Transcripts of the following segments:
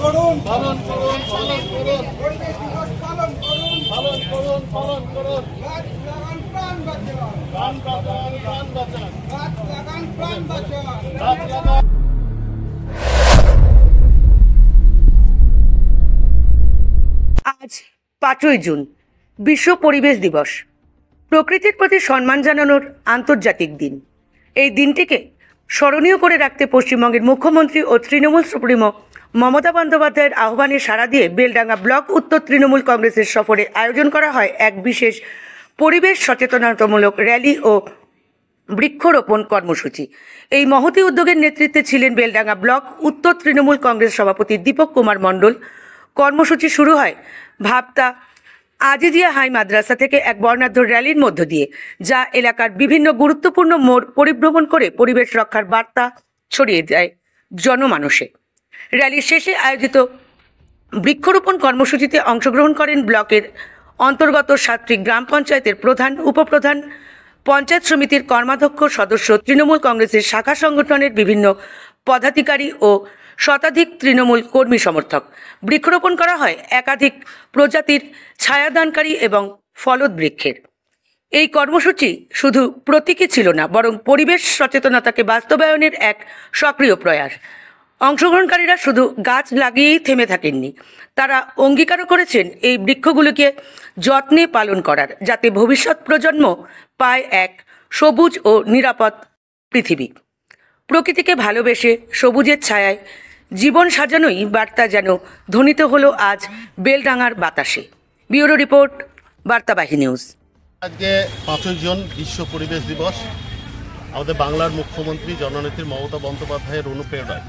করুন, পালন করুন, পালন করুন, পরিবেশ দিবস পালন করুন, পালন করুন, পালন করুন। গাছ লাগান প্রাণ বাঁচান, প্রাণ বাঁচান, প্রাণ বাঁচান, গাছ লাগান প্রাণ বাঁচান। গাছ লাগান। আজ 5ই জুন বিশ্ব পরিবেশ দিবস। প্রকৃতির প্রতি সম্মান জানানোর আন্তর্জাতিক দিন। এই দিনটিকে স্মরণীয় করে রাখতে পশ্চিমবঙ্গের মুখ্যমন্ত্রী ও তৃণমূল সুপ্রিমো মমতা বন্দ্যোপাধ্যায়ের আহ্বানে সাড়া দিয়ে বেলডাঙ্গা ব্লক উত্তর তৃণমূল কংগ্রেসের সফরে আয়োজন করা হয় এক বিশেষ পরিবেশ সচেতনতামূলক র্যালি ও বৃক্ষরোপণ কর্মসূচি। এই মহতী উদ্যোগের নেতৃত্বে ছিলেন বেলডাঙ্গা ব্লক উত্তর তৃণমূল কংগ্রেস সভাপতি দীপক কুমার মণ্ডল। কর্মসূচি শুরু হয় ভাবতা আজিজিয়া হাই মাদ্রাসা থেকে এক বর্ণাঢ্য র্যালির মধ্য দিয়ে, যা এলাকার বিভিন্ন গুরুত্বপূর্ণ মোড় পরিভ্রমণ করে পরিবেশ রক্ষার বার্তা ছড়িয়ে দেয় জনমানসে। র্যালির শেষে আয়োজিত বৃক্ষরোপণ কর্মসূচিতে অংশগ্রহণ করেন ব্লকের অন্তর্গত 7টি গ্রাম পঞ্চায়েতের প্রধান, উপপ্রধান, পঞ্চায়েত সমিতির কর্মাধ্যক্ষ, সদস্য, তৃণমূল কংগ্রেসের শাখা সংগঠনের বিভিন্ন পদাধিকারী ও শতাধিক তৃণমূল কর্মী সমর্থক। বৃক্ষরোপণ করা হয় একাধিক প্রজাতির ছায়াদানকারী এবং ফলদ বৃক্ষের। এই কর্মসূচি শুধু প্রতীকী ছিল না, বরং পরিবেশ সচেতনতাকে বাস্তবায়নের এক সক্রিয় প্রয়াস। অংশগ্রহণকারীরা শুধু গাছ লাগিয়েই থেমে থাকেননি, তারা অঙ্গীকারও করেছেন এই বৃক্ষগুলিকে যত্নে পালন করার, যাতে ভবিষ্যৎ প্রজন্ম পায় এক সবুজ ও নিরাপদ পৃথিবী। প্রকৃতিকে ভালোবেসে সবুজের ছায়ায় জীবন সাজানোই বার্তা যেন ধ্বনিত হলো আজ বেলডাঙ্গার বাতাসে। ব্যুরো রিপোর্ট, বার্তাবাহী নিউজ। আজকে 5ই জুন বিশ্ব পরিবেশ দিবস। আমাদের বাংলার মুখ্যমন্ত্রী জননেত্রী মমতা বন্দ্যোপাধ্যায়ের অনুপ্রেরণায়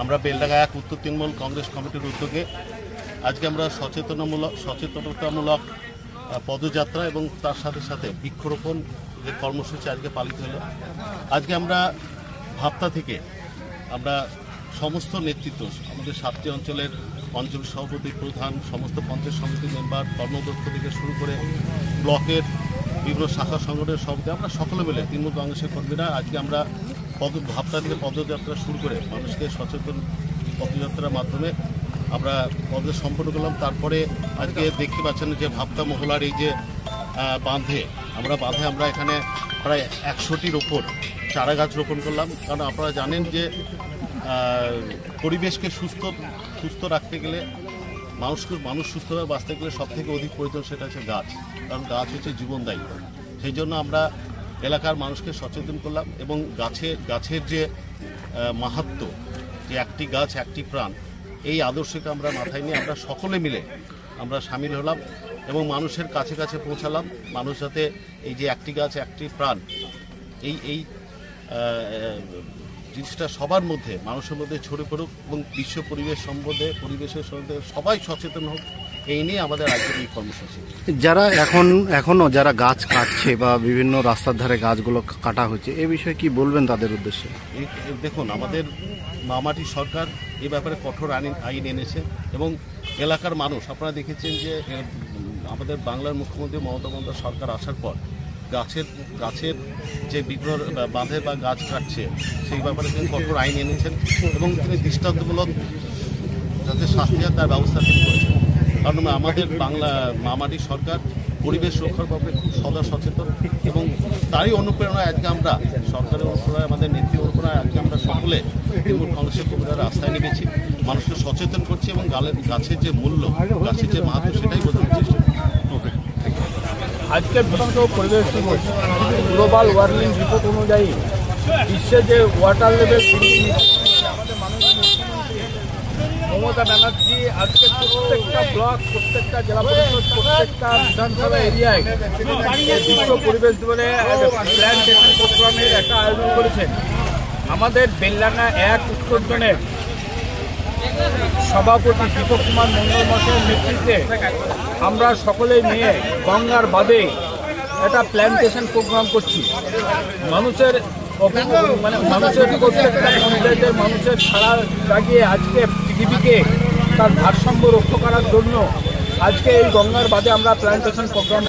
আমরা বেলডাঙ্গা এক উত্তর তৃণমূল কংগ্রেস কমিটির উদ্যোগে আজকে আমরা সচেতনতামূলক পদযাত্রা এবং তার সাথে সাথে বৃক্ষরোপণ যে কর্মসূচি আজকে পালিত হলো। আজকে আমরা ভাবতা থেকে আমরা সমস্ত নেতৃত্ব, আমাদের 7টি অঞ্চলের অঞ্চল সভাপতি, প্রধান, সমস্ত পঞ্চায়েত সমিতির মেম্বার, কর্মদক্ষ থেকে শুরু করে ব্লকের বিভিন্ন শাখা সংগঠনের সভাপতি, আমরা সকলে মিলে তৃণমূল কংগ্রেসের কর্মীরা আজকে আমরা ভাবতা থেকে পদযাত্রা শুরু করে মানুষকে সচেতন পদযাত্রার মাধ্যমে আমরা পদযাত্রা সম্পন্ন করলাম। তারপরে আজকে দেখতে পাচ্ছেন যে ভাবতা মহলার এই যে বাঁধে আমরা এখানে প্রায় 100টির ওপর চারা গাছ রোপণ করলাম। কারণ আপনারা জানেন যে পরিবেশকে সুস্থ রাখতে গেলে মানুষ সুস্থভাবে বাঁচতে গেলে সবথেকে অধিক প্রয়োজন সেটা হচ্ছে গাছ, কারণ গাছ হচ্ছে জীবনদায়ী। সেই জন্য আমরা এলাকার মানুষকে সচেতন করলাম এবং গাছের যে মাহাত্ম্য, যে একটি গাছ একটি প্রাণ, এই আদর্শকে আমরা মাথায় নিয়ে আমরা সকলে মিলে আমরা সামিল হলাম এবং মানুষের কাছে কাছে পৌঁছালাম। মানুষ যাতে এই যে একটি গাছ একটি প্রাণ, এই জিনিসটা সবার মধ্যে, মানুষের মধ্যে ছড়িয়ে পড়ুক এবং বিশ্ব পরিবেশ সম্বন্ধে, পরিবেশের সম্বন্ধে সবাই সচেতন হোক, এই নিয়ে আমাদের আজকের এই কর্মসূচি। যারা এখনো যারা গাছ কাটছে বা বিভিন্ন রাস্তার ধারে গাছগুলো কাটা হচ্ছে, এ বিষয়ে কি বলবেন তাদের উদ্দেশ্যে? দেখুন, আমাদের মামাটি সরকার এ ব্যাপারে কঠোর আইন এনেছে এবং এলাকার মানুষ, আপনারা দেখেছেন যে আমাদের বাংলার মুখ্যমন্ত্রী মমতা বন্দ্যোপাধ্যায় সরকার আসার পর গাছের যে বিগ্রহ বাঁধে বা গাছ কাটছে সেই ব্যাপারে তিনি কঠোর আইন এনেছেন এবং তিনি দৃষ্টান্তমূলক যাতে শাস্তি হয় তার ব্যবস্থা তিনি করেছেন। কারণ আমাদের মামাটি সরকার পরিবেশ রক্ষার ব্যাপারে খুব সদা সচেতন এবং তারই অনুপ্রেরণায় আজকে আমরা সরকারের অনুপ্রেরণায়, আমাদের নেত্রী অনুপ্রেরণায় আজকে আমরা সকলে তৃণমূল কংগ্রেসের কর্মীরা রাস্তায় নেমেছি, মানুষকে সচেতন করছি এবং গাছের যে মূল্য, গাছের যে মাহাত্ম্য সেটাই বোঝানোর চেষ্টা করছি। আজকের বিশ্ব পরিবেশ দিবস গ্লোবাল ওয়ার্মিং রিপোর্ট অনুযায়ী বিশ্বে যে ওয়াটার লেভেল আমাদের মাননীয় মুখ্যমন্ত্রী মমতা ব্যানার্জি আজকে প্রত্যেকটা ব্লক, প্রত্যেকটা জেলা পরিষদ, প্রত্যেকটা বিধানসভা এরিয়ায় বিশ্ব পরিবেশ দিবসে প্ল্যান্টেশন প্রোগ্রামের একটা আয়োজন করেছেন। আমাদের বেলডাঙ্গা এক উত্তর জোনের সভাপতি দীপক কুমার মণ্ডল মহাশয়ের নেতৃত্বে আমরা সকলেই নিয়ে গঙ্গার বাঁধে একটা প্ল্যান্টেশন প্রোগ্রাম করছি। মানুষের প্রত্যেকটা পঞ্চায়েতের মানুষের ছাড়া জাগিয়ে আজকে পৃথিবীকে তার ভারসাম্য রক্ষা করার জন্য আজকে এই গঙ্গার বাঁধে আমরা প্ল্যান্টেশন প্রোগ্রাম